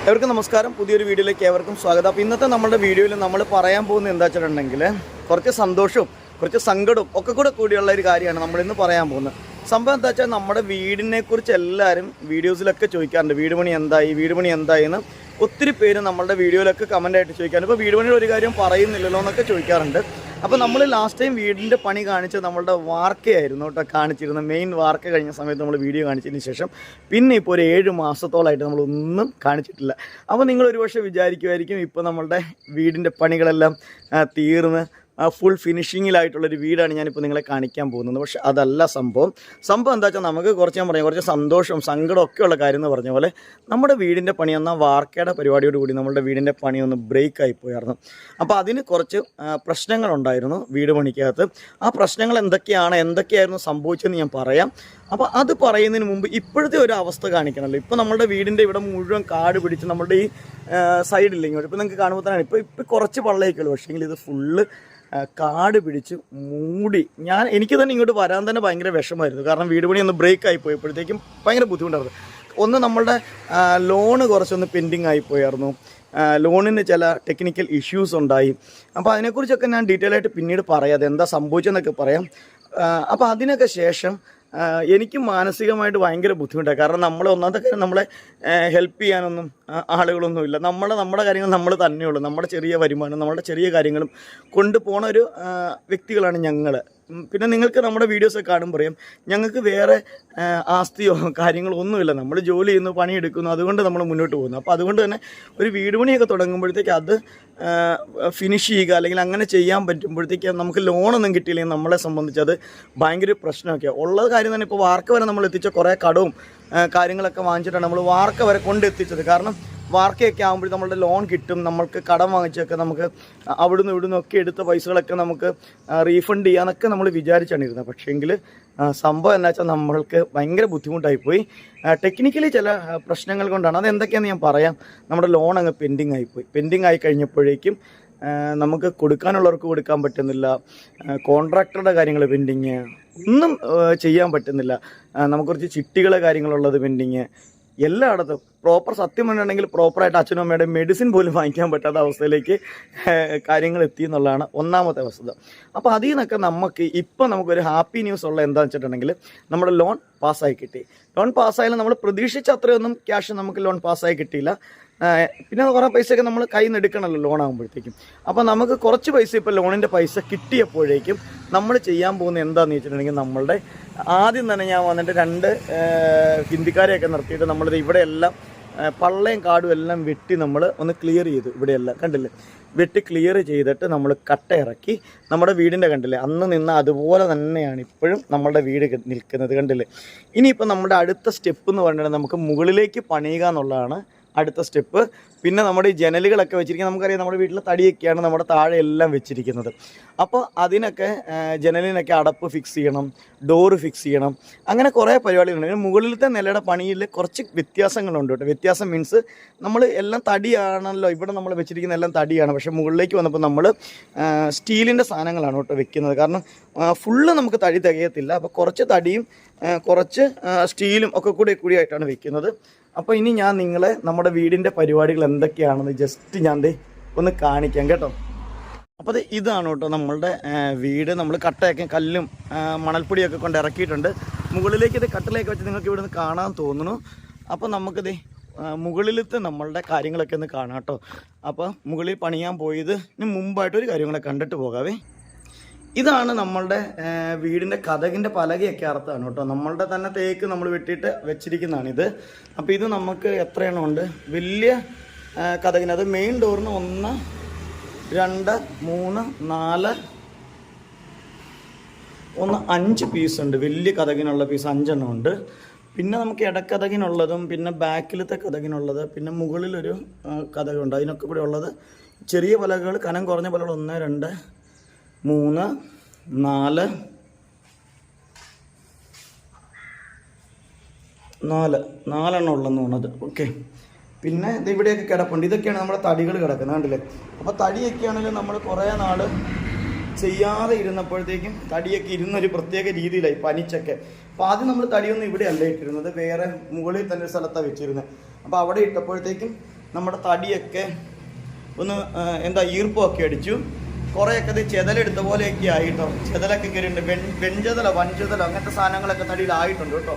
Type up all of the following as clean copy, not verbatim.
എവർക്കും നമസ്കാരം. പുതിയൊരു വീഡിയോയിലേക്ക് ഏവർക്കും സ്വാഗതം. അപ്പോൾ ഇന്നത്തെ നമ്മുടെ വീഡിയോയിൽ നമ്മൾ പറയാൻ പോകുന്നത് എന്താ വെച്ചിട്ടുണ്ടെങ്കിൽ കുറച്ച് സന്തോഷവും കുറച്ച് സങ്കടവും ഒക്കെ കൂടിയുള്ള ഒരു കാര്യമാണ് നമ്മളിന്ന് പറയാൻ പോകുന്നത്. സംഭവം എന്താ വെച്ചാൽ നമ്മുടെ വീടിനെക്കുറിച്ച് എല്ലാവരും വീഡിയോസിലൊക്കെ ചോദിക്കാറുണ്ട്, വീട് പണി എന്തായി എന്ന് ഒത്തിരി പേര് നമ്മളുടെ വീഡിയോയിലൊക്കെ കമൻ്റായിട്ട് ചോദിക്കാറുണ്ട്. ഇപ്പോൾ വീട് പണിയുടെ ഒരു കാര്യം പറയുന്നില്ലല്ലോ എന്നൊക്കെ ചോദിക്കാറുണ്ട്. അപ്പോൾ നമ്മൾ ലാസ്റ്റ് ടൈം വീടിൻ്റെ പണി കാണിച്ചത് നമ്മളുടെ വാർക്കയായിരുന്നു കേട്ടോ കാണിച്ചിരുന്നത്. മെയിൻ വാർക്ക കഴിഞ്ഞ സമയത്ത് നമ്മൾ വീഡിയോ കാണിച്ചതിന് ശേഷം പിന്നെ ഇപ്പോൾ ഒരു 7 മാസത്തോളമായിട്ട് നമ്മളൊന്നും കാണിച്ചിട്ടില്ല. അപ്പോൾ നിങ്ങളൊരു പക്ഷേ വിചാരിക്കുമായിരിക്കും ഇപ്പോൾ നമ്മളുടെ വീടിൻ്റെ പണികളെല്ലാം തീർന്ന് ഫുൾ ഫിനിഷിങ്ങിലായിട്ടുള്ളൊരു വീടാണ് ഞാനിപ്പോൾ നിങ്ങളെ കാണിക്കാൻ പോകുന്നത്. പക്ഷേ അതല്ല സംഭവം എന്താ വെച്ചാൽ നമുക്ക് കുറച്ച് സന്തോഷവും സങ്കടവും ഒക്കെയുള്ള കാര്യം എന്ന് പറഞ്ഞ പോലെ നമ്മുടെ വീടിൻ്റെ പണി എന്നാൽ വാർക്കയുടെ പരിപാടിയോടുകൂടി നമ്മളുടെ വീടിൻ്റെ പണി ഒന്ന് ബ്രേക്കായി പോയായിരുന്നു. അപ്പോൾ അതിന് കുറച്ച് പ്രശ്നങ്ങളുണ്ടായിരുന്നു വീട് പണിക്കകത്ത്. ആ പ്രശ്നങ്ങൾ എന്തൊക്കെയായിരുന്നു സംഭവിച്ചതെന്ന് ഞാൻ പറയാം. അപ്പോൾ അത് പറയുന്നതിന് മുമ്പ് ഇപ്പോഴത്തെ ഒരു അവസ്ഥ കാണിക്കണമല്ലോ. ഇപ്പോൾ നമ്മളുടെ വീടിൻ്റെ ഇവിടെ മുഴുവൻ കാട് പിടിച്ച് നമ്മുടെ ഈ സൈഡില്ലെങ്കിൽ ഇപ്പോൾ നിങ്ങൾക്ക് കാണുമ്പോൾ തന്നെ ഇപ്പോൾ കുറച്ച് പള്ളയൊക്കെയുള്ളൂ. പക്ഷേങ്കിൽ ഇത് ഫുള്ള് കാട് പിടിച്ച് മൂടി. എനിക്ക് തന്നെ ഇങ്ങോട്ട് വരാൻ തന്നെ ഭയങ്കര വിഷമമായിരുന്നു. കാരണം വീട് പണി ഒന്ന് ബ്രേക്കായി പോയപ്പോഴത്തേക്കും ഭയങ്കര ബുദ്ധിമുട്ടായിരുന്നു. ഒന്ന് നമ്മളുടെ ലോണ് കുറച്ചൊന്ന് പെൻഡിങ് ആയിപ്പോയായിരുന്നു. ലോണിന് ചില ടെക്നിക്കൽ ഇഷ്യൂസ് ഉണ്ടായി. അപ്പോൾ അതിനെക്കുറിച്ചൊക്കെ ഞാൻ ഡീറ്റെയിൽ ആയിട്ട് പിന്നീട് പറയാം, അതെന്താ സംഭവിച്ചതെന്നൊക്കെ പറയാം. അപ്പോൾ അതിനൊക്കെ ശേഷം എനിക്ക് മാനസികമായിട്ട് ഭയങ്കര ബുദ്ധിമുട്ടാണ്. കാരണം ഒന്നാമത്തെ കാര്യം നമ്മളെ ഹെൽപ്പ് ചെയ്യാനൊന്നും ആളുകളൊന്നുമില്ല. നമ്മുടെ കാര്യങ്ങൾ നമ്മൾ തന്നെയുള്ളൂ. നമ്മുടെ ചെറിയ വരുമാനം, നമ്മുടെ ചെറിയ കാര്യങ്ങളും കൊണ്ടുപോണ ഒരു വ്യക്തികളാണ് ഞങ്ങൾ. പിന്നെ നിങ്ങൾക്ക് നമ്മുടെ വീഡിയോസൊക്കെ കാണുമ്പോൾ അറിയാം, ഞങ്ങൾക്ക് വേറെ ആസ്തിയോ കാര്യങ്ങളോ ഒന്നുമില്ല. നമ്മൾ ജോലി ചെയ്യുന്നു, പണിയെടുക്കുന്നു, അതുകൊണ്ട് നമ്മൾ മുന്നോട്ട് പോകുന്നു. അപ്പോൾ അതുകൊണ്ട് തന്നെ ഒരു വീട് പണിയൊക്കെ തുടങ്ങുമ്പോഴത്തേക്ക് അത് ഫിനിഷ് ചെയ്യുക അല്ലെങ്കിൽ അങ്ങനെ ചെയ്യാൻ പറ്റുമ്പോഴത്തേക്ക് നമുക്ക് ലോണൊന്നും കിട്ടിയില്ലെങ്കിൽ നമ്മളെ സംബന്ധിച്ച് അത് ഭയങ്കര പ്രശ്നമൊക്കെയാണ്. ഉള്ള കാര്യം തന്നെ ഇപ്പോൾ വാർക്ക വരെ നമ്മൾ എത്തിച്ച കുറേ കടവും കാര്യങ്ങളൊക്കെ വാങ്ങിച്ചിട്ടാണ് നമ്മൾ വാർക്ക വരെ കൊണ്ടെത്തിച്ചത്. കാരണം വാർക്കയൊക്കെ ആകുമ്പോൾ നമ്മളുടെ ലോൺ കിട്ടും, നമ്മൾക്ക് കടം വാങ്ങിച്ചൊക്കെ നമുക്ക് അവിടുന്ന് ഇവിടുന്ന് ഒക്കെ എടുത്ത പൈസകളൊക്കെ നമുക്ക് റീഫണ്ട് ചെയ്യാമെന്നൊക്കെ നമ്മൾ വിചാരിച്ചാണ് ഇരുന്നത്. പക്ഷേങ്കിൽ സംഭവം എന്താ വെച്ചാൽ നമ്മൾക്ക് ഭയങ്കര ബുദ്ധിമുട്ടായിപ്പോയി. ടെക്നിക്കലി ചില പ്രശ്നങ്ങൾ കൊണ്ടാണ്. അതെന്തൊക്കെയാണെന്ന് ഞാൻ പറയാം. നമ്മുടെ ലോൺ അങ്ങ് പെൻഡിങ് ആയി കഴിഞ്ഞപ്പോഴേക്കും നമുക്ക് കൊടുക്കാനുള്ളവർക്ക് കൊടുക്കാൻ പറ്റുന്നില്ല. കോൺട്രാക്ടറുടെ കാര്യങ്ങൾ പെൻഡിങ്, ഒന്നും ചെയ്യാൻ പറ്റുന്നില്ല. നമുക്ക് കുറച്ച് ചിട്ടികളെ കാര്യങ്ങളുള്ളത് പെൻഡിങ്. എല്ലായിടത്തും സത്യം പറഞ്ഞിട്ടുണ്ടെങ്കിൽ പ്രോപ്പറായിട്ട് അച്ഛനും അമ്മയുടെ മെഡിസിൻ പോലും വാങ്ങിക്കാൻ പറ്റാത്ത അവസ്ഥയിലേക്ക് കാര്യങ്ങൾ എത്തി എന്നുള്ളതാണ് ഒന്നാമത്തെ വസ്തുത. അപ്പോൾ അതിൽ നിന്നൊക്കെ നമുക്കൊരു ഹാപ്പി ന്യൂസ് ഉള്ള എന്താണെന്ന് വെച്ചിട്ടുണ്ടെങ്കിൽ നമ്മുടെ ലോൺ പാസ്സായി കിട്ടി. ലോൺ പാസ്സായാലും നമ്മൾ പ്രതീക്ഷിച്ച അത്രയൊന്നും ക്യാഷ് നമുക്ക് ലോൺ പാസ്സായി കിട്ടിയില്ല. പിന്നെ കുറേ പൈസയൊക്കെ നമ്മൾ കയ്യിൽ നിന്ന് എടുക്കണമല്ലോ ലോൺ ആകുമ്പോഴത്തേക്കും. അപ്പോൾ നമുക്ക് കുറച്ച് പൈസ ഇപ്പോൾ ലോണിൻ്റെ പൈസ കിട്ടിയപ്പോഴേക്കും നമ്മൾ ചെയ്യാൻ പോകുന്നത് എന്താണെന്ന് വെച്ചിട്ടുണ്ടെങ്കിൽ നമ്മളുടെ ആദ്യം തന്നെ ഞാൻ വന്നിട്ട് 2 ഹിന്ദിക്കാരെയൊക്കെ നിർത്തിയിട്ട് നമ്മളിത് ഇവിടെയെല്ലാം പള്ളയും കാടും എല്ലാം വെട്ടി നമ്മൾ ഒന്ന് ക്ലിയർ ചെയ്തു. ഇവിടെയെല്ലാം കണ്ടില്ലേ, വെട്ടി ക്ലിയർ ചെയ്തിട്ട് നമ്മൾ കട്ട ഇറക്കി നമ്മുടെ വീടിൻ്റെ കണ്ടില്ലേ അന്ന് നിന്ന അതുപോലെ തന്നെയാണ് ഇപ്പോഴും നമ്മളുടെ വീട് നിൽക്കുന്നത്. കണ്ടില്ലേ. ഇനിയിപ്പോൾ നമ്മുടെ അടുത്ത സ്റ്റെപ്പ് എന്ന് പറഞ്ഞിട്ടുണ്ടെങ്കിൽ നമുക്ക് മുകളിലേക്ക് പണിയുക എന്നുള്ളതാണ് അടുത്ത സ്റ്റെപ്പ്. പിന്നെ നമ്മുടെ ഈ ജനലുകളൊക്കെ വെച്ചിരിക്കുന്നത് നമുക്കറിയാം, നമ്മുടെ വീട്ടിലെ തടിയൊക്കെയാണ് നമ്മുടെ താഴെ എല്ലാം വെച്ചിരിക്കുന്നത്. അപ്പോൾ അതിനൊക്കെ ജനലിനൊക്കെ അടപ്പ് ഫിക്സ് ചെയ്യണം, ഡോറ് ഫിക്സ് ചെയ്യണം, അങ്ങനെ കുറേ പരിപാടികളുണ്ട്. മുകളിലത്തെ നിലയുടെ പണിയിൽ കുറച്ച് വ്യത്യാസങ്ങളുണ്ട് കേട്ടോ. വ്യത്യാസം മീൻസ് നമ്മൾ എല്ലാം തടിയാണല്ലോ, ഇവിടെ നമ്മൾ വെച്ചിരിക്കുന്ന എല്ലാം തടിയാണ്. പക്ഷേ മുകളിലേക്ക് വന്നപ്പോൾ നമ്മൾ സ്റ്റീലിൻ്റെ സാധനങ്ങളാണ് കേട്ടോ വെക്കുന്നത്. കാരണം ഫുള്ള് നമുക്ക് തടി തികയത്തില്ല. അപ്പോൾ കുറച്ച് തടിയും കുറച്ച് സ്റ്റീലും ഒക്കെ കൂടിയായിട്ടാണ് വെക്കുന്നത്. അപ്പോൾ ഇനി ഞാൻ നിങ്ങളെ നമ്മുടെ വീടിൻ്റെ പരിപാടികൾ എന്തൊക്കെയാണെന്ന് ജസ്റ്റ് ഞാൻ ഒന്ന് കാണിക്കാം കേട്ടോ. അപ്പോൾ ഇതാണ് കേട്ടോ നമ്മളുടെ വീട്. നമ്മൾ കട്ടയൊക്കെ കല്ലും മണൽപ്പൊടിയൊക്കെ കൊണ്ട് ഇറക്കിയിട്ടുണ്ട്. മുകളിലേക്ക് കട്ടിലേക്ക് വെച്ച് നിങ്ങൾക്ക് ഇവിടെ നിന്ന് കാണാൻ തോന്നുന്നു. അപ്പോൾ നമുക്കിത് മുകളിലത്തെ നമ്മളുടെ കാര്യങ്ങളൊക്കെ ഒന്ന് കാണാം കേട്ടോ. അപ്പോൾ മുകളിൽ പണിയാൻ പോയതിന് മുമ്പായിട്ടൊരു കാര്യം കൂടെ കണ്ടിട്ട് പോകാവേ. ഇതാണ് നമ്മളുടെ വീടിൻ്റെ കതകിൻ്റെ പലകയൊക്കെ അർത്ഥമാണ് കേട്ടോ. നമ്മളുടെ തന്നെ തേക്ക് നമ്മൾ വെട്ടിയിട്ട് വെച്ചിരിക്കുന്നതാണിത്. അപ്പോൾ ഇത് നമുക്ക് എത്ര എണ്ണം ഉണ്ട്, വലിയ കതകിന്. അത് മെയിൻ ഡോറിന് 1 2 3 4 5 പീസ് ഉണ്ട്. വലിയ കതകിനുള്ള പീസ് 5 എണ്ണം ഉണ്ട്. പിന്നെ നമുക്ക് ഇടക്കതകിനുള്ളതും പിന്നെ ബാക്കിലത്തെ കതകിനുള്ളത്, പിന്നെ മുകളിലൊരു കതകുണ്ട്. അതിനൊക്കെ കൂടെ ഉള്ളത് ചെറിയ പലകകൾ, കനം കുറഞ്ഞ പലകൾ 1 2 3 4 4 ഉള്ളെന്ന് തോന്നുന്നത്. ഓക്കെ. പിന്നെ ഇവിടെയൊക്കെ കിടപ്പുണ്ട്. ഇതൊക്കെയാണ് നമ്മുടെ തടികൾ കിടക്കുന്നത്, കണ്ടില്ലേ. അപ്പോൾ തടിയൊക്കെ ആണെങ്കിലും നമ്മൾ കുറേ നാൾ ചെയ്യാതെ ഇരുന്നപ്പോഴത്തേക്കും തടിയൊക്കെ ഇരുന്നൊരു പ്രത്യേക രീതിയിലായി പനിച്ചൊക്കെ. അപ്പോൾ ആദ്യം നമ്മൾ തടിയൊന്നും ഇവിടെ അല്ല ഇട്ടിരുന്നത്, വേറെ മുകളിൽ തന്നെ ഒരു സ്ഥലത്താണ് വെച്ചിരുന്നത്. അപ്പോൾ അവിടെ ഇട്ടപ്പോഴത്തേക്കും നമ്മുടെ തടിയൊക്കെ ഒന്ന് ഈർപ്പമൊക്കെ അടിച്ചു. കുറേയൊക്കെ ഇത് ചെതലെടുത്ത പോലെയൊക്കെ ആയിട്ടോ. ചെതലൊക്കെ കയറിയിട്ടുണ്ട്. വെഞ്ചതലോ വഞ്ചതലോ അങ്ങനത്തെ സാധനങ്ങളൊക്കെ തടിയിലായിട്ടുണ്ട് കേട്ടോ.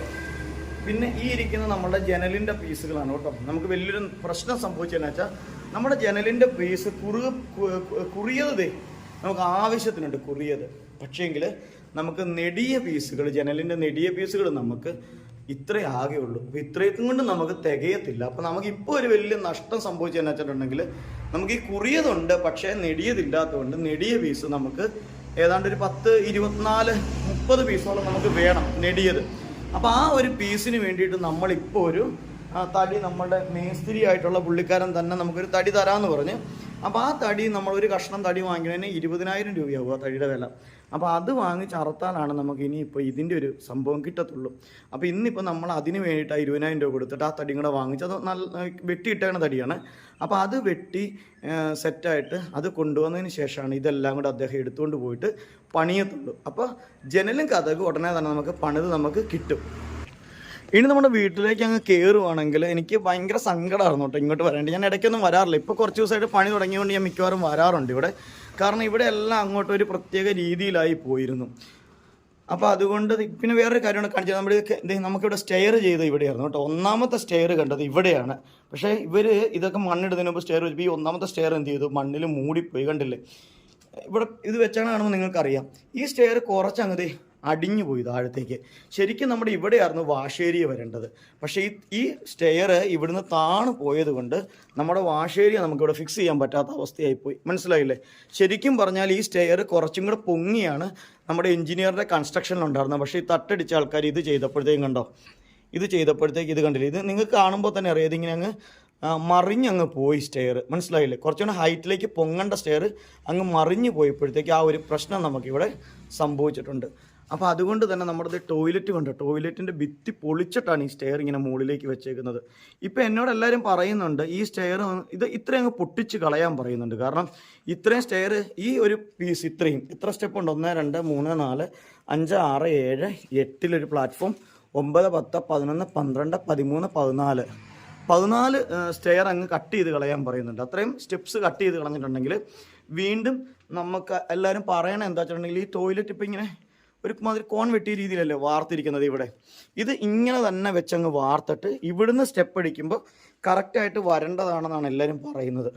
പിന്നെ ഈ ഇരിക്കുന്ന നമ്മുടെ ജനലിൻ്റെ പീസുകളാണ് കേട്ടോ. നമുക്ക് വലിയൊരു പ്രശ്നം സംഭവിച്ചതെന്ന് വെച്ചാൽ നമ്മുടെ ജനലിൻ്റെ പീസ് കുറിയത് നമുക്ക് ആവശ്യത്തിനുണ്ട് കുറിയത്. പക്ഷേങ്കിൽ നമുക്ക് നെടിയ പീസുകൾ, ജനലിൻ്റെ നെടിയ പീസുകൾ നമുക്ക് ഇത്രേ ആകെ ഉള്ളൂ. അപ്പോൾ ഇത്രയും കൊണ്ട് നമുക്ക് തികയത്തില്ല. അപ്പോൾ നമുക്ക് ഇപ്പോൾ ഒരു വലിയ നഷ്ടം സംഭവിച്ചതെന്ന് വെച്ചിട്ടുണ്ടെങ്കിൽ നമുക്ക് ഈ കുറിയതുണ്ട്, പക്ഷേ നെടിയതില്ലാത്തതുകൊണ്ട് നെടിയ പീസ് നമുക്ക് ഏതാണ്ട് ഒരു 10, 24, 30 പീസോളം നമുക്ക് വേണം നെടിയത്. അപ്പോൾ ആ ഒരു പീസിന് വേണ്ടിയിട്ട് നമ്മളിപ്പോൾ ഒരു തടി, നമ്മുടെ മേസ്തിരി ആയിട്ടുള്ള പുള്ളിക്കാരൻ തന്നെ നമുക്കൊരു തടി തരാമെന്ന് പറഞ്ഞ്, അപ്പോൾ ആ തടി നമ്മളൊരു കഷ്ണം തടി വാങ്ങിക്കുന്നതിന് 20,000 രൂപയാവും ആ തടിയുടെ വില. അപ്പോൾ അത് വാങ്ങിച്ച് അറുത്താലാണ് നമുക്ക് ഇനിയിപ്പോൾ ഇതിൻ്റെ ഒരു സംഭവം കിട്ടത്തുള്ളൂ. അപ്പോൾ ഇന്നിപ്പോൾ നമ്മൾ അതിന് വേണ്ടിയിട്ട് 20,000 രൂപ കൊടുത്തിട്ട് ആ തടിയും കൂടെ വാങ്ങിച്ച്, അത് നല്ല വെട്ടിയിട്ടേക്കുന്ന തടിയാണ്. അപ്പോൾ അത് വെട്ടി സെറ്റായിട്ട് അത് കൊണ്ടുവന്നതിന് ശേഷമാണ് ഇതെല്ലാം കൂടെ അദ്ദേഹം എടുത്തുകൊണ്ട് പോയിട്ട് പണിയത്തുള്ളൂ. അപ്പോൾ ജനലും കഥകും ഉടനെ തന്നെ നമുക്ക് പണിത് നമുക്ക് കിട്ടും. ഇനി നമ്മുടെ വീട്ടിലേക്ക് അങ്ങ് കയറുവാണെങ്കിൽ എനിക്ക് ഭയങ്കര സങ്കടമായിരുന്നു കേട്ടോ ഇങ്ങോട്ട് വരേണ്ടി. ഞാൻ ഇടയ്ക്കൊന്നും വരാറില്ല. ഇപ്പോൾ കുറച്ച് ദിവസമായിട്ട് പണി തുടങ്ങിയതുകൊണ്ട് ഞാൻ മിക്കവാറും വരാറുണ്ട് ഇവിടെ. കാരണം ഇവിടെ എല്ലാം അങ്ങോട്ട് ഒരു പ്രത്യേക രീതിയിലായി പോയിരുന്നു. അപ്പോൾ അതുകൊണ്ട് പിന്നെ വേറൊരു കാര്യമാണ് കാണിച്ചത്. നമുക്കിവിടെ സ്റ്റെയർ ചെയ്ത് ഇവിടെയായിരുന്നു കേട്ടോ. ഒന്നാമത്തെ സ്റ്റെയർ കണ്ടത് ഇവിടെയാണ്. പക്ഷേ ഇവർ ഇതൊക്കെ മണ്ണിടുന്നതിന് മുമ്പ് സ്റ്റെയർ വെച്ചപ്പോൾ ഈ ഒന്നാമത്തെ സ്റ്റെയർ എന്ത് ചെയ്തു, മണ്ണിൽ മൂടിപ്പോയി. കണ്ടില്ലേ, ഇവിടെ ഇത് വെച്ചാണ് കാണുമ്പോൾ നിങ്ങൾക്കറിയാം. ഈ സ്റ്റെയർ കുറച്ചങ്ങ് അടിഞ്ഞു പോയി താഴത്തേക്ക്. ശരിക്കും നമ്മുടെ ഇവിടെയായിരുന്നു വാഷേരിയ വരേണ്ടത്. പക്ഷേ ഈ സ്റ്റെയർ ഇവിടുന്ന് താണു പോയത് കൊണ്ട് നമ്മുടെ വാഷേരിയ നമുക്കിവിടെ ഫിക്സ് ചെയ്യാൻ പറ്റാത്ത അവസ്ഥയായിപ്പോയി. മനസ്സിലായില്ലേ? ശരിക്കും പറഞ്ഞാൽ ഈ സ്റ്റെയർ കുറച്ചും കൂടെ പൊങ്ങിയാണ് നമ്മുടെ എഞ്ചിനീയറുടെ കൺസ്ട്രക്ഷനിലുണ്ടായിരുന്നത്. പക്ഷേ ഈ തട്ടടിച്ച ആൾക്കാർ ഇത് ചെയ്തപ്പോഴത്തേക്കും കണ്ടോ, ഇത് ചെയ്തപ്പോഴത്തേക്ക് ഇത് കണ്ടില്ലേ, ഇത് നിങ്ങൾക്ക് കാണുമ്പോൾ തന്നെ അറിയാം, ഇതിങ്ങനെ അങ്ങ് മറിഞ്ഞങ്ങ് പോയി സ്റ്റെയർ. മനസ്സിലായില്ലേ? കുറച്ചുകൂടെ ഹൈറ്റിലേക്ക് പൊങ്ങേണ്ട സ്റ്റെയർ അങ്ങ് മറിഞ്ഞു പോയപ്പോഴത്തേക്ക് ആ ഒരു പ്രശ്നം നമുക്കിവിടെ സംഭവിച്ചിട്ടുണ്ട്. അപ്പോൾ അതുകൊണ്ട് തന്നെ നമ്മുടെ ടോയ്ലറ്റ് കൊണ്ട്, ടോയ്ലറ്റിൻ്റെ ഭിത്തി പൊളിച്ചിട്ടാണ് ഈ സ്റ്റെയർ ഇങ്ങനെ മുകളിലേക്ക് വെച്ചേക്കുന്നത്. ഇപ്പോൾ എന്നോട് എല്ലാവരും പറയുന്നുണ്ട് ഈ സ്റ്റെയർ ഇത് ഇത്രയും അങ്ങ് പൊട്ടിച്ച് കളയാൻ പറയുന്നുണ്ട്. കാരണം ഇത്രയും സ്റ്റെയർ, ഈ ഒരു പീസ് ഇത്രയും എത്ര സ്റ്റെപ്പ് ഉണ്ട്, 1, 2, 3, 4, 5, 6, 7, 8 പ്ലാറ്റ്ഫോം, 9, 10, 11, 12, 13, 14 സ്റ്റെയർ അങ്ങ് കട്ട് ചെയ്ത് കളയാൻ പറയുന്നുണ്ട്. അത്രയും സ്റ്റെപ്സ് കട്ട് ചെയ്ത് കളഞ്ഞിട്ടുണ്ടെങ്കിൽ വീണ്ടും നമുക്ക് എല്ലാവരും പറയണത് എന്താ വെച്ചിട്ടുണ്ടെങ്കിൽ ഈ ടോയ്ലറ്റ് ഇപ്പോൾ ഇങ്ങനെ ഒരു മാതിരി കോൺ വെട്ടിയ രീതിയിലല്ലേ വാർത്തിരിക്കുന്നത്. ഇവിടെ ഇത് ഇങ്ങനെ തന്നെ വെച്ചങ്ങ് വാർത്തിട്ട് ഇവിടുന്ന് സ്റ്റെപ്പ് അടിക്കുമ്പോൾ കറക്റ്റായിട്ട് വരേണ്ടതാണെന്നാണ് എല്ലാവരും പറയുന്നത്.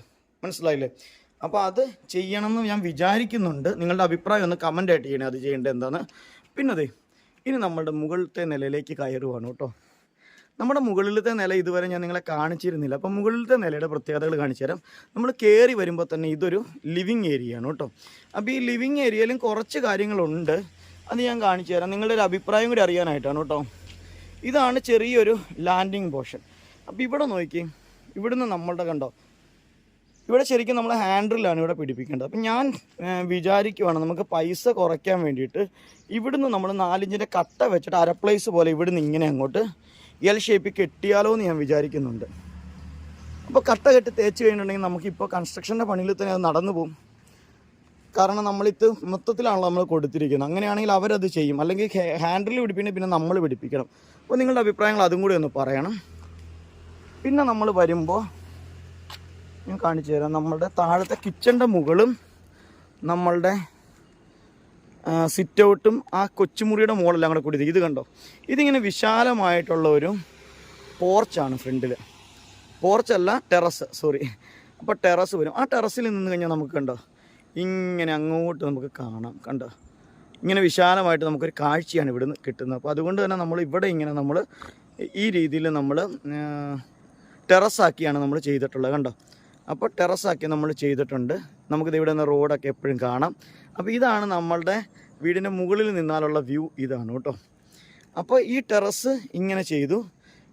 മനസ്സിലായില്ലേ? അപ്പോൾ അത് ചെയ്യണമെന്ന് ഞാൻ വിചാരിക്കുന്നുണ്ട്. നിങ്ങളുടെ അഭിപ്രായം ഒന്ന് കമൻ്റ് ആയിട്ട് ചെയ്യണേ, അത് ചെയ്യേണ്ടത് എന്താണെന്ന്. പിന്നെ ഇനി നമ്മളുടെ മുകളിലത്തെ നിലയിലേക്ക് കയറുവാണ് കേട്ടോ. നമ്മുടെ മുകളിലത്തെ നില ഇതുവരെ ഞാൻ നിങ്ങളെ കാണിച്ചിരുന്നില്ല. അപ്പം മുകളിലത്തെ നിലയുടെ പ്രത്യേകതകൾ കാണിച്ചു തരാം. നമ്മൾ കയറി വരുമ്പോൾ തന്നെ ഇതൊരു ലിവിങ് ഏരിയയാണ് കേട്ടോ. അപ്പോൾ ഈ ലിവിങ് ഏരിയയിലും കുറച്ച് കാര്യങ്ങളുണ്ട്, അത് ഞാൻ കാണിച്ചു തരാം. നിങ്ങളുടെ ഒരു അഭിപ്രായം കൂടി അറിയാനായിട്ടാണ് കേട്ടോ. ഇതാണ് ചെറിയൊരു ലാൻഡിങ് പോർഷൻ. അപ്പോൾ ഇവിടെ നോക്കി, ഇവിടുന്ന് നമ്മളുടെ കണ്ടോ, ഇവിടെ ശരിക്കും നമ്മൾ ഹാൻഡിലാണ് ഇവിടെ പിടിപ്പിക്കേണ്ടത്. അപ്പം ഞാൻ വിചാരിക്കുവാണ് നമുക്ക് പൈസ കുറയ്ക്കാൻ വേണ്ടിയിട്ട് ഇവിടുന്ന് നമ്മൾ 4 ഇഞ്ചിൻ്റെ കട്ട വെച്ചിട്ട് അരപ്ലേസ് പോലെ ഇവിടുന്ന് ഇങ്ങനെ അങ്ങോട്ട് എൽ ഷേപ്പിൽ കെട്ടിയാലോ എന്ന് ഞാൻ വിചാരിക്കുന്നുണ്ട്. അപ്പോൾ കട്ട കെട്ടി തേച്ച് കഴിഞ്ഞിട്ടുണ്ടെങ്കിൽ നമുക്കിപ്പോൾ കൺസ്ട്രക്ഷൻ്റെ പണിയിൽ തന്നെ അത് നടന്നു പോകും. കാരണം നമ്മളിത് മൊത്തത്തിലാണല്ലോ നമ്മൾ കൊടുത്തിരിക്കുന്നത്. അങ്ങനെയാണെങ്കിൽ അവരത് ചെയ്യും. അല്ലെങ്കിൽ ഹാൻഡിൽ പിടിപ്പിക്കണം, പിന്നെ നമ്മൾ പിടിപ്പിക്കണം. അപ്പോൾ നിങ്ങളുടെ അഭിപ്രായങ്ങൾ അതും കൂടി ഒന്ന് പറയണം. പിന്നെ നമ്മൾ വരുമ്പോൾ ഞാൻ കാണിച്ചു തരാം. നമ്മളുടെ താഴത്തെ കിച്ചൻ്റെ മുകളും നമ്മളുടെ സിറ്റ് ഔട്ടും ആ കൊച്ചുമുറിയുടെ മുകളെല്ലാം കൂടെ കൂടി ഇത് കണ്ടോ. ഇതിങ്ങനെ വിശാലമായിട്ടുള്ള ഒരു പോർച്ചാണ് ഫ്രണ്ടിൽ. പോർച്ചല്ല, ടെറസ്, സോറി. അപ്പോൾ ടെറസ് വരും. ആ ടെറസിൽ നിന്ന് കഴിഞ്ഞാൽ നമുക്ക് കണ്ടോ ഇങ്ങനെ അങ്ങോട്ട് നമുക്ക് കാണാം. കണ്ടോ, ഇങ്ങനെ വിശാലമായിട്ട് നമുക്കൊരു കാഴ്ചയാണ് ഇവിടുന്ന് കിട്ടുന്നത്. അപ്പോൾ അതുകൊണ്ട് തന്നെ നമ്മൾ ഇവിടെ ഇങ്ങനെ നമ്മൾ ഈ രീതിയിൽ നമ്മൾ ടെറസാക്കിയാണ് നമ്മൾ ചെയ്തിട്ടുള്ളത്. കണ്ടോ, അപ്പോൾ ടെറസാക്കി നമ്മൾ ചെയ്തിട്ടുണ്ട്. നമുക്കിത് ഇവിടെ നിന്ന് റോഡൊക്കെ എപ്പോഴും കാണാം. അപ്പോൾ ഇതാണ് നമ്മളുടെ വീടിൻ്റെ മുകളിൽ നിന്നാലുള്ള വ്യൂ, ഇതാണ് കേട്ടോ. അപ്പോൾ ഈ ടെറസ് ഇങ്ങനെ ചെയ്തു.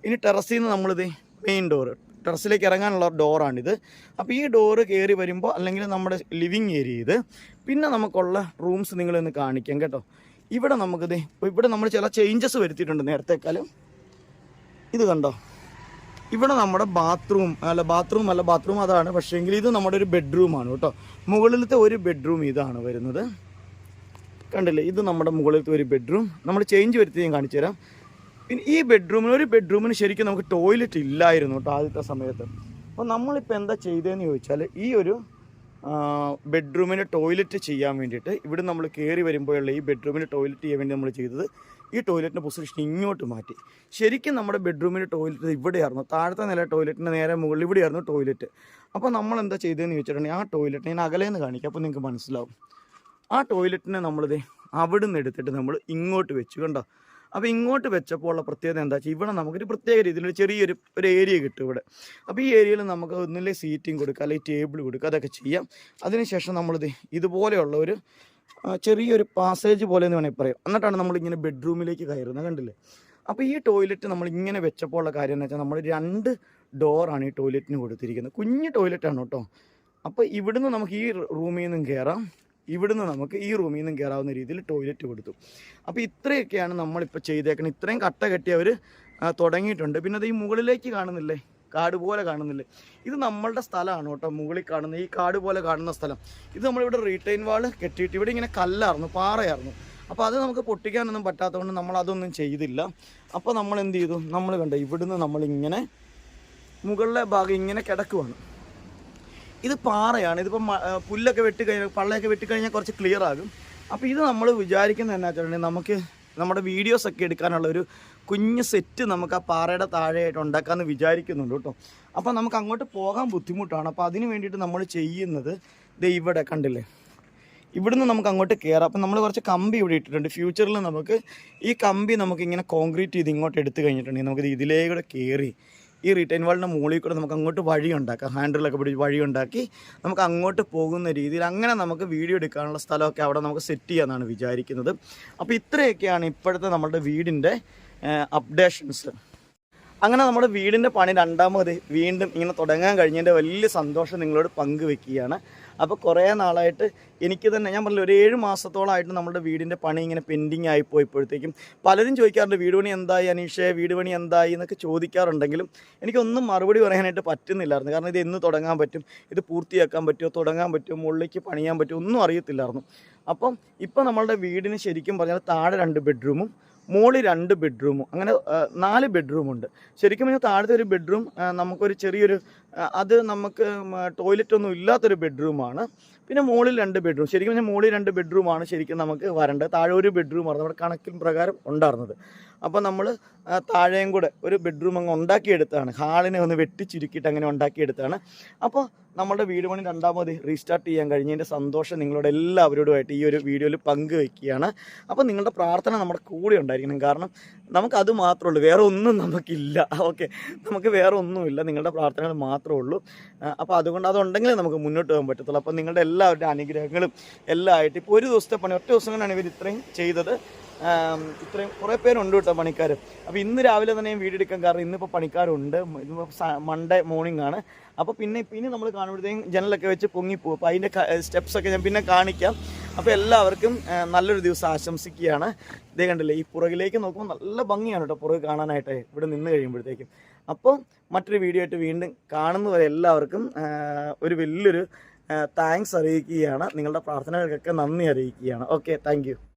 ഇനി ടെറസിൽ നിന്ന് നമ്മളിത് മെയിൻ ഡോറ്, ടെറസിലേക്ക് ഇറങ്ങാനുള്ള ഡോറാണിത്. അപ്പോൾ ഈ ഡോറ് കയറി വരുമ്പോൾ അല്ലെങ്കിൽ നമ്മുടെ ലിവിങ് ഏരിയ ഇത്. പിന്നെ നമുക്കുള്ള റൂംസ് നിങ്ങളൊന്ന് കാണിക്കാം കേട്ടോ. ഇവിടെ നമുക്കിത് ഇവിടെ നമ്മൾ ചില ചേഞ്ചസ് വരുത്തിയിട്ടുണ്ട് നേരത്തേക്കാളും. ഇത് കണ്ടോ, ഇവിടെ നമ്മുടെ ബാത്റൂം അതാണ്, പക്ഷേങ്കിൽ ഇത് നമ്മുടെ ഒരു ബെഡ്റൂമാണ് കേട്ടോ. മുകളിലത്തെ ഒരു ബെഡ്റൂം ഇതാണ് വരുന്നത്, കണ്ടില്ലേ? ഇത് നമ്മുടെ മുകളിലത്തെ ഒരു ബെഡ്റൂം. നമ്മൾ ചേഞ്ച് വരുത്തി ഞാൻ കാണിച്ചു തരാം. പിന്നെ ഈ ഒരു ബെഡ്റൂമിന് ശരിക്കും നമുക്ക് ടോയ്ലറ്റ് ഇല്ലായിരുന്നു കേട്ടോ ആദ്യത്തെ സമയത്ത്. അപ്പോൾ നമ്മളിപ്പോൾ എന്താ ചെയ്തതെന്ന് ചോദിച്ചാൽ ഈ ഒരു ബെഡ്റൂമിന് ടോയ്ലറ്റ് ചെയ്യാൻ വേണ്ടിയിട്ട് ഇവിടെ നമ്മൾ കയറി വരുമ്പോഴുള്ള ഈ ബെഡ്റൂമിന് ടോയ്ലറ്റ് ചെയ്യാൻ വേണ്ടി നമ്മൾ ചെയ്തത് ഈ ടോയ്ലറ്റിൻ്റെ പൊസിഷൻ ഇങ്ങോട്ട് മാറ്റി. ശരിക്കും നമ്മുടെ ബെഡ്റൂമിൻ്റെ ടോയ്ലറ്റ് ഇവിടെയായിരുന്നു, താഴത്തെ നില ടോയ്ലറ്റിൻ്റെ നേരെ മുകളിൽ ഇവിടെയായിരുന്നു ടോയ്ലറ്റ്. അപ്പോൾ നമ്മൾ എന്താ ചെയ്തതെന്ന് ചോദിച്ചിട്ടുണ്ടെങ്കിൽ ആ ടോയ്ലറ്റിനെ ഞാൻ അകലേന്ന് കാണിക്കാം, അപ്പോൾ നിങ്ങൾക്ക് മനസ്സിലാവും. ആ ടോയ്ലറ്റിനെ നമ്മളിത് അവിടെ നിന്ന് എടുത്തിട്ട് നമ്മൾ ഇങ്ങോട്ട് വെച്ചു, കണ്ടോ. അപ്പോൾ ഇങ്ങോട്ട് വെച്ചപ്പോൾ ഉള്ള പ്രത്യേകത എന്താ വെച്ചാൽ ഇവിടെ നമുക്കൊരു പ്രത്യേക രീതിയിൽ ചെറിയൊരു ഏരിയ കിട്ടും ഇവിടെ. അപ്പോൾ ഈ ഏരിയയിൽ നമുക്ക് ഒന്നില്ലേ സീറ്റിംഗ് കൊടുക്കുക, അല്ലെങ്കിൽ ടേബിൾ കൊടുക്കുക, അതൊക്കെ ചെയ്യാം. അതിനുശേഷം നമ്മളിത് ഇതുപോലെയുള്ള ഒരു ചെറിയൊരു പാസേജ് പോലെ എന്ന് വേണമെങ്കിൽ പറയാം. എന്നിട്ടാണ് നമ്മളിങ്ങനെ ബെഡ്റൂമിലേക്ക് കയറുന്നത്, കണ്ടില്ലേ. അപ്പോൾ ഈ ടോയ്ലറ്റ് നമ്മൾ ഇങ്ങനെ വെച്ചപ്പോൾ ഉള്ള കാര്യം എന്ന് വെച്ചാൽ നമ്മൾ 2 ഡോറാണ് ഈ ടോയ്ലറ്റിന് കൊടുത്തിരിക്കുന്നത്. കുഞ്ഞ് ടോയ്ലറ്റാണ് കേട്ടോ. അപ്പോൾ ഇവിടുന്ന് നമുക്ക് ഈ റൂമിൽ നിന്നും കയറാം, ഇവിടുന്ന് നമുക്ക് ഈ റൂമിൽ നിന്നും കയറാവുന്ന രീതിയിൽ ടോയ്ലറ്റ് കൊടുത്തു. അപ്പോൾ ഇത്രയൊക്കെയാണ് നമ്മളിപ്പോൾ ചെയ്തേക്കുന്നത്. ഇത്രയും കട്ട കെട്ടി അവർ തുടങ്ങിയിട്ടുണ്ട്. പിന്നെ അത് ഈ മുകളിലേക്ക് കാണുന്നില്ലേ, കാട് പോലെ കാണുന്നില്ലേ, ഇത് നമ്മളുടെ സ്ഥലമാണ് കേട്ടോ. മുകളിൽ കാണുന്ന ഈ കാട് പോലെ കാണുന്ന സ്ഥലം, ഇത് നമ്മളിവിടെ റീറ്റെയിൻ വാൾ കെട്ടിയിട്ട് ഇവിടെ ഇങ്ങനെ കല്ലായിരുന്നു, പാറയായിരുന്നു. അപ്പോൾ അത് നമുക്ക് പൊട്ടിക്കാനൊന്നും പറ്റാത്തതുകൊണ്ട് നമ്മൾ അതൊന്നും ചെയ്തില്ല. അപ്പോൾ നമ്മൾ എന്ത് ചെയ്തു, നമ്മൾ കണ്ടോ ഇവിടുന്ന് നമ്മളിങ്ങനെ മുകളിലെ ഭാഗം ഇങ്ങനെ കിടക്കുവാണ്. ഇത് പാറയാണ്, ഇതിപ്പം പുല്ലൊക്കെ വെട്ടിക്കഴിഞ്ഞാൽ പള്ളയൊക്കെ വെട്ടിക്കഴിഞ്ഞാൽ കുറച്ച് ക്ലിയർ ആകും. അപ്പോൾ ഇത് നമ്മൾ വിചാരിക്കുന്നത് എന്നാ വെച്ചിട്ടുണ്ടെങ്കിൽ നമുക്ക് നമ്മുടെ വീഡിയോസൊക്കെ എടുക്കാനുള്ള ഒരു കുഞ്ഞ് സെറ്റ് നമുക്ക് ആ പാറയുടെ താഴെയായിട്ട് ഉണ്ടാക്കാമെന്ന് വിചാരിക്കുന്നുണ്ട് കേട്ടോ. അപ്പോൾ നമുക്ക് അങ്ങോട്ട് പോകാൻ ബുദ്ധിമുട്ടാണ്. അപ്പോൾ അതിന് വേണ്ടിയിട്ട് നമ്മൾ ചെയ്യുന്നത് ദേ ഇവിടെ കണ്ടില്ലേ, ഇവിടുന്ന് നമുക്ക് അങ്ങോട്ട് കയറാം. അപ്പം നമ്മൾ കുറച്ച് കമ്പി ഇവിടെ ഇട്ടിട്ടുണ്ട്. ഫ്യൂച്ചറിൽ നമുക്ക് ഈ കമ്പി നമുക്കിങ്ങനെ കോൺക്രീറ്റ് ചെയ്ത് ഇങ്ങോട്ട് എടുത്തു കഴിഞ്ഞിട്ടുണ്ടെങ്കിൽ നമുക്ക് ഇതിലേക്കൂടെ കയറി ഈ റീറ്റെയിൻ വാളിൻ്റെ മുകളിൽ കൂടെ നമുക്ക് അങ്ങോട്ട് വഴി ഉണ്ടാക്കാം, ഹാൻഡിലൊക്കെ പിടിച്ച് വഴി ഉണ്ടാക്കി നമുക്ക് അങ്ങോട്ട് പോകുന്ന രീതിയിൽ അങ്ങനെ നമുക്ക് വീഡിയോ എടുക്കാനുള്ള സ്ഥലമൊക്കെ അവിടെ നമുക്ക് സെറ്റ് ചെയ്യാമെന്നാണ് വിചാരിക്കുന്നത്. അപ്പോൾ ഇത്രയൊക്കെയാണ് ഇപ്പോഴത്തെ നമ്മുടെ വീടിൻ്റെ അപ്ഡേഷൻസ്. അങ്ങനെ നമ്മുടെ വീടിൻ്റെ പണി രണ്ടാമത് വീണ്ടും ഇങ്ങനെ തുടങ്ങാൻ കഴിഞ്ഞതിൻ്റെ വലിയ സന്തോഷം നിങ്ങളോട് പങ്കുവെക്കുകയാണ്. അപ്പോൾ കുറേ നാളായിട്ട് എനിക്ക് തന്നെ ഞാൻ പറഞ്ഞില്ല, ഒരു 7 മാസത്തോളമായിട്ട് നമ്മുടെ വീടിൻ്റെ പണി ഇങ്ങനെ പെൻഡിങ് ആയിപ്പോയപ്പോഴത്തേക്കും പലരും ചോദിക്കാറുണ്ട് വീട് പണി എന്തായി അനീഷേ, വീട് പണി എന്തായി എന്നൊക്കെ ചോദിക്കാറുണ്ടെങ്കിലും എനിക്കൊന്നും മറുപടി പറയാനായിട്ട് പറ്റുന്നില്ലായിരുന്നു. കാരണം ഇത് എന്ന് തുടങ്ങാൻ പറ്റും, ഇത് പൂർത്തിയാക്കാൻ പറ്റുമോ, തുടങ്ങാൻ പറ്റുമോ, മുകളിലേക്ക് പണിയാൻ പറ്റുമോ ഒന്നും അറിയത്തില്ലായിരുന്നു. അപ്പം ഇപ്പം നമ്മളുടെ വീടിന് ശരിക്കും പറഞ്ഞാൽ താഴെ 2 ബെഡ്റൂമും മുകളിൽ 2 ബെഡ്റൂമും അങ്ങനെ 4 ബെഡ്റൂമുണ്ട്. ശരിക്കും പറഞ്ഞാൽ താഴത്തെ ഒരു ബെഡ്റൂം നമുക്കൊരു ചെറിയൊരു അത് നമുക്ക് ടോയ്ലറ്റൊന്നും ഇല്ലാത്തൊരു ബെഡ്റൂമാണ്. പിന്നെ മുകളിൽ 2 ബെഡ്റൂം, ശരിക്കും പറഞ്ഞാൽ മുകളിൽ 2 ബെഡ്റൂമാണ് ശരിക്കും നമുക്ക് വരേണ്ടത്. താഴെ ഒരു ബെഡ്റൂമാണ് നമ്മുടെ കണക്കിൻ പ്രകാരം ഉണ്ടായിരുന്നത്. അപ്പോൾ നമ്മൾ താഴെയും കൂടെ ഒരു ബെഡ്റൂം അങ്ങ് ഉണ്ടാക്കിയെടുത്താണ്, ഹാളിനെ ഒന്ന് വെട്ടിച്ചുരുക്കിയിട്ട് അങ്ങനെ ഉണ്ടാക്കിയെടുത്താണ്. അപ്പോൾ നമ്മുടെ വീട് പണി രണ്ടാമത് റീസ്റ്റാർട്ട് ചെയ്യാൻ കഴിഞ്ഞതിൻ്റെ സന്തോഷം നിങ്ങളോട് എല്ലാവരോടുമായിട്ട് ഈ ഒരു വീഡിയോയിൽ പങ്കുവയ്ക്കുകയാണ്. അപ്പോൾ നിങ്ങളുടെ പ്രാർത്ഥന നമ്മുടെ കൂടെ ഉണ്ടായിരിക്കണം. കാരണം നമുക്കത് മാത്രമേ ഉള്ളൂ, വേറെ ഒന്നും നമുക്കില്ല. ഓക്കെ, നമുക്ക് വേറെ ഒന്നുമില്ല, നിങ്ങളുടെ പ്രാർത്ഥനകൾ മാത്രമേ ഉള്ളൂ. അപ്പോൾ അതുകൊണ്ട് അതുണ്ടെങ്കിലേ നമുക്ക് മുന്നോട്ട് പോകാൻ പറ്റത്തുള്ളൂ. അപ്പോൾ നിങ്ങളുടെ എല്ലാവരുടെ അനുഗ്രഹങ്ങളും എല്ലാം ആയിട്ട് ഇപ്പോൾ ഒരു ദിവസത്തെ പണി ഒറ്റ ദിവസം കൊണ്ടാണ് ഇവർ ഇത്രയും ചെയ്തത്. ഇത്രയും കുറേ പേരുണ്ട് കേട്ടോ പണിക്കാർ. അപ്പോൾ ഇന്ന് രാവിലെ തന്നെ ഞാൻ വീഡിയോ എടുക്കാൻ കാരണം ഇന്നിപ്പോൾ പണിക്കാരുണ്ട്. ഇതിപ്പോൾ മൺഡേ മോർണിംഗ് ആണ്. അപ്പോൾ പിന്നെ നമ്മൾ കാണുമ്പോഴത്തേക്കും ജനലൊക്കെ വെച്ച് പൊങ്ങിപ്പോവും. അപ്പോൾ അതിൻ്റെ സ്റ്റെപ്സൊക്കെ ഞാൻ പിന്നെ കാണിക്കാം. അപ്പോൾ എല്ലാവർക്കും നല്ലൊരു ദിവസം ആശംസിക്കുകയാണ്. ഇതേ കണ്ടില്ലേ, ഈ പുറകിലേക്ക് നോക്കുമ്പോൾ നല്ല ഭംഗിയാണ് കേട്ടോ പുറകെ കാണാനായിട്ട് ഇവിടെ നിന്ന് കഴിയുമ്പോഴത്തേക്കും. അപ്പോൾ മറ്റൊരു വീഡിയോ ആയിട്ട് വീണ്ടും കാണുന്നവരെ എല്ലാവർക്കും ഒരു വലിയൊരു താങ്ക്സ് അറിയിക്കുകയാണ്. നിങ്ങളുടെ പ്രാർത്ഥനകൾക്കൊക്കെ നന്ദി അറിയിക്കുകയാണ്. Okay, thank you.